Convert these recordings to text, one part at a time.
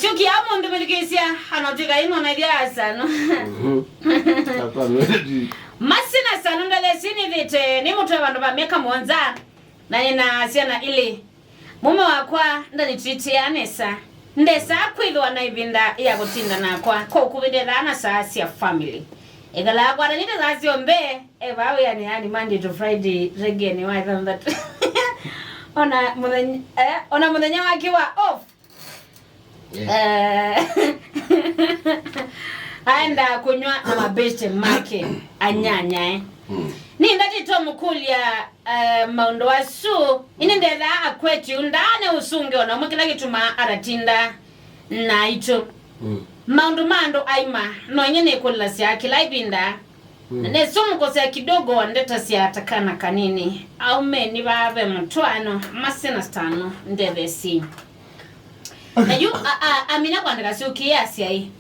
Shuki amo ndimilikesia anotika ino na dia sano. Masina sano ndale sini vite ni mtu abantu bameka mwanza na nina siana ile mume wakwa ndani treat anesa ndesa kwilo anaibinda ya kutinda na kwa kubindela ana saasi ya family egala kwa nita zazi ombe ebawe yani Monday to Friday reggae ni why that ona mudenya wakiwa off. Aenda kunywa na mabeste make anyanya ni ndati to mukulia maundo wasu ini ndela akweti undane usunge ona mukila kituma aratinda na ito mando aima no nyene kulla sia kilaibinda ne sumu kose kidogo ndeta sia atakana kanini au meni babe mtwano masina stano ndebesi na yu amina kwandika suki yasi ai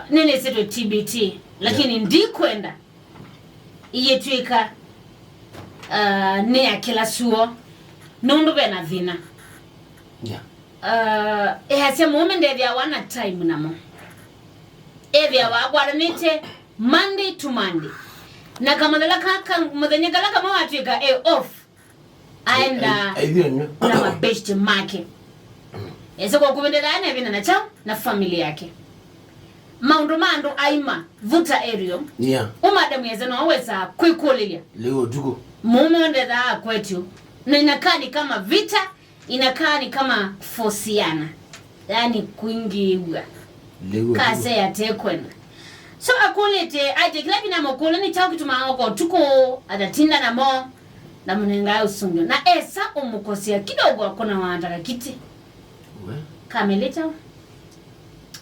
nene seto TBT lakini ndi kwenda iyetwika ne akela suo nundu bena vina hase moment evya wana time namo evya wagwaranite Monday to Monday na kama dalaka mudanyagala kama watwika off aenda na mabest make ese kwa kubendela ane vina na chao na familia yake mando aima vuta area umadamu yazana waweza kuikulilia leo tuko mume ndeza kwetu na inakaa ni kama vita, inakaa ni kama fosiana yani kuingiwa kase ya tekwena so akulete aje kila bina mokolo ni chao kituma ngoko tuko adatinda na mo na munenga usungu na esa umukosia kidogo akona wanataka kiti kameleta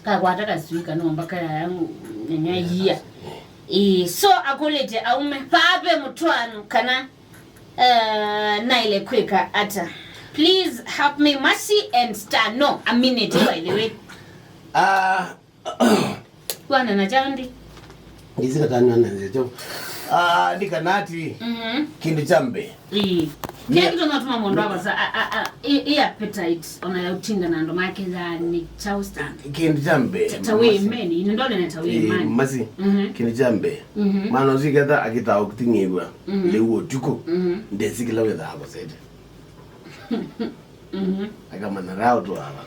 kagwataka suika no mbaka yangu nyanya so akulete aume pape mutwano kana na ile kweka ata please help me mercy and star no a minute by the way bwana na jandi ngizika tano na nzeto ndikanati kindu chambe kile kitu ngatuma mondo abasa appetite ona utinda na ndo make za ni chausta kindu chambe tawe meni indole na tawe mani masi kindu chambe mano zikata akita okutingibwa lewo tuko ndesikila wetha hapo sete akama na rao to aba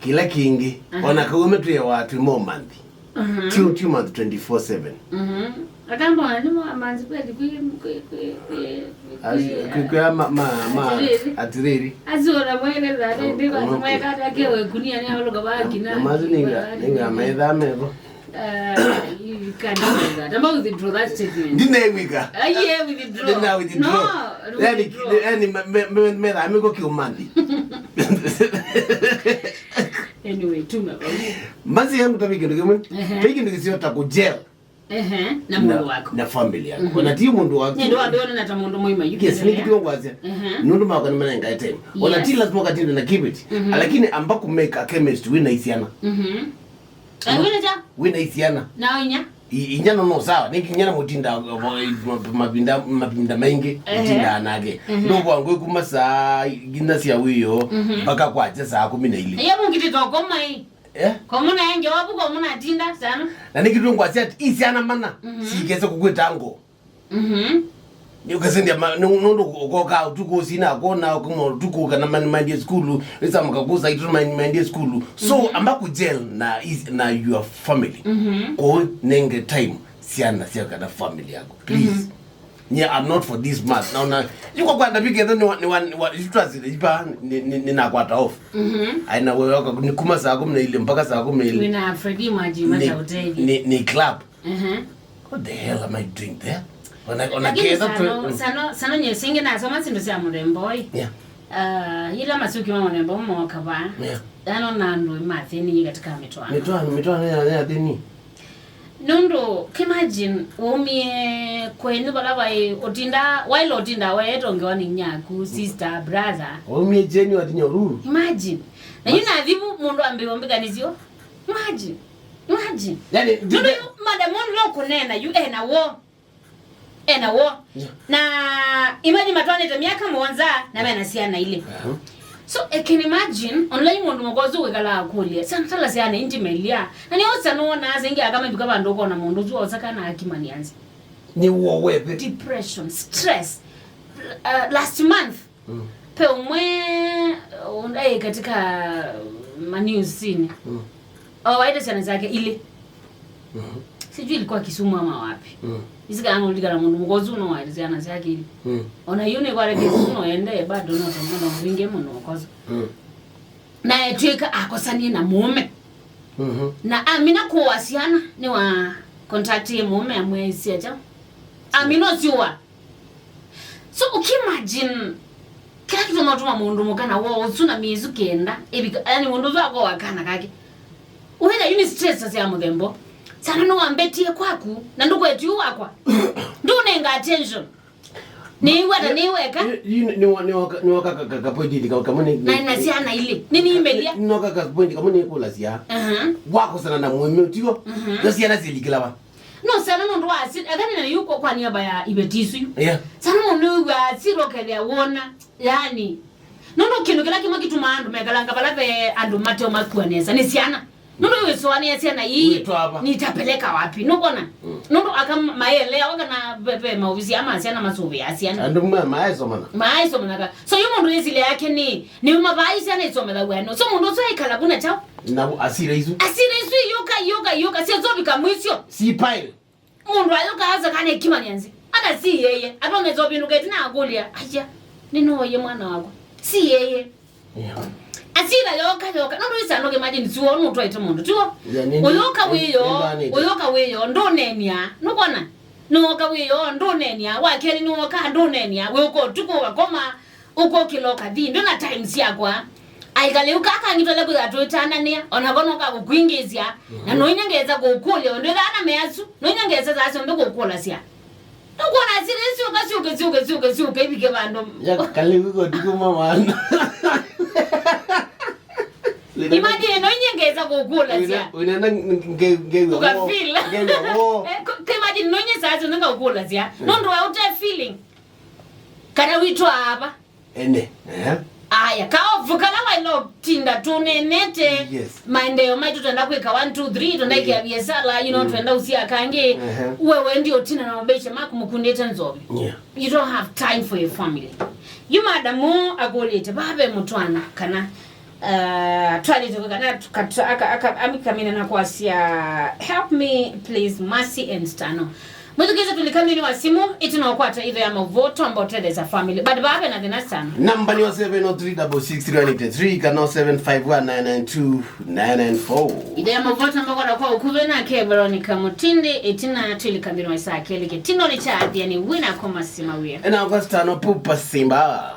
kila kingi ona kuume tu ya watu mo month 2 months 24/7 akamba ni manzi kweli kwa ma atiriri azora mwele za ndi kwa mweka takewe kunia ni aloga baki na ninga maidha meko you can't do that. I'm about to withdraw that statement. Didn't I wika? Yeah, withdraw. Now withdraw. No. Me amigo kiumandi. Anyway, tuma. Masi yangu tabiki ndio piki ndio sio takujel. Na mundu wako. Na family yako. Na timu mundu wako. Ndio na tamundu muima yuko. Yes, niki tuko kwazi. Nundu mako ni mwana ngai time. Ona ti lazima katinde na keep it. Lakini ambako make a chemist wina isiana. Wina ja? Wina isiana. Na inya? Inyana no sawa. Niki nyana mutinda mabinda mengi mutinda anage. Ndogo wangu kumasa ginasi ya wiyo mpaka kwaje saa 12. Yebo ngitito koma hii. Komuna yenge wapu komuna tinda sana. Na nikitungu asiati isiana mana. Sikese kukwetango. Ukasende nondo koka utuku sina akona kuma utuku kana mind school isa makagusa itu mind school so ambaku gel na your family ko nenge time siana sia kana family yako please yeah I'm not for this month na yuko kwanda bige then ni itwazi ipa ni nakwata off aina wewe wako ni kuma saa 10 ile mpaka saa 10 ile wina Freddy maji mata hoteli ni club what the hell am I doing there ona keza sana nyesinge na soma sindo sia muremboi ila masuki wa murembo mmoka ba dano nando matheni katika mitwano ya deni nondo imagine umie kwenu balaba otinda while otinda weto ngewani nyaku sister brother umie jeni watinyoruru imagine na yuna adhibu mundu ambiombe kanizio imagine yani ndio madam lo kunena you na imagine matwane za miaka mwanza na mimi nasiana ile So I can imagine online mundu mugozo wekala akulia sana tala siana intimelia na ni osa no na azingi akama bikaba ndoko na mundu zuwa osakana akimani yanzi ni wo wepe depression stress last month pe umwe undai katika news scene waida sana zake ile sijui ilikuwa Kisumu ama wapi isika anolika na mundu mugozo no waida sana zake ile ona yune kwa Kisumu ende bado no tena mwinge muno kozo na etweka akosanie na mume na amina kuwasiana ni wa contact ye mume amwezi acha amino siwa so ukimagine kila kitu unatuma mundu mukana wo usuna mizu kenda ebika yani mundu zako wakana kake uenda yuni stress sasa ya mudembo sana no ambetie kwaku na nduko etu wakwa ndunenga attention niweta niweka ni waka point kama ni na siana ile nini imelia ni waka point kama ni kula sia wako sana na mume utio ndio siana zilikilaba no sana ndo asi agani na yuko kwa niaba ya ibetisu sana ndo asiro kele wona yani nondo kino kila kimo kitu maandu megalanga balabe andu mateo makuaneza ni siana nondo yeswani yasiana hii nitapeleka wapi nokona nondo akama maele wakana pepe mauvizi ama asiana masuvi asiana andu maeso mana so yumo ndo yesile yake ni mabai sana isomela weno so mundo so ikala kuna chao na asira isu yoka sio zobi kamwisho si pile mundu ayoka haza kane kimani yanzi ana si yeye atonge zobi nuketi na agulia aja ninoye mwana wako si yeye asira yoka nondo isano ke imagine siwo no twaite mundu tiwo uyoka wiyo ndonenia nokona noka wiyo ndonenia wakeli noka ndonenia weko tuko wakoma uko kiloka di ndo na times yakwa aikaleuka akangitola kuzatotana nia onakonoka kukwingizia na nonyangeza kokule ndo ana measu nonyangeza zaso ndo kokula sia nokona sire suka ibike bando yakaleuka dikuma mwana imagine nonyangeza kokula sia unaenda ngewe ukafeel imagine nonyeza zaso ndo kokula sia ndo out feeling kana witwa hapa ene aya kaovukala wailo tinda tunenete maendeleo maitu tuenda kuika 1 2 3 tuenda ikia biesala tuenda usia kange wewe ndio tina na mabesha maku mukundeta nzobe you don't have time for your family you madamu agolete babe mutwana kana twali tukana amikamina na kwasia help me please mercy and stano Mwetukeza tulikamini wa simu, iti na wakwata hivyo ya mavoto ambao teleza family. Bada babe na dhina sana. Namba ni wa 703-663, kana 751-992-994. Ide ya mavoto ambao kwa ukuwe na ke Veronica Mutindi, iti na tulikamini wa isa akeli ke. Tino ni cha Athiani wina koma simawia. Ena wakasta no pupa simba.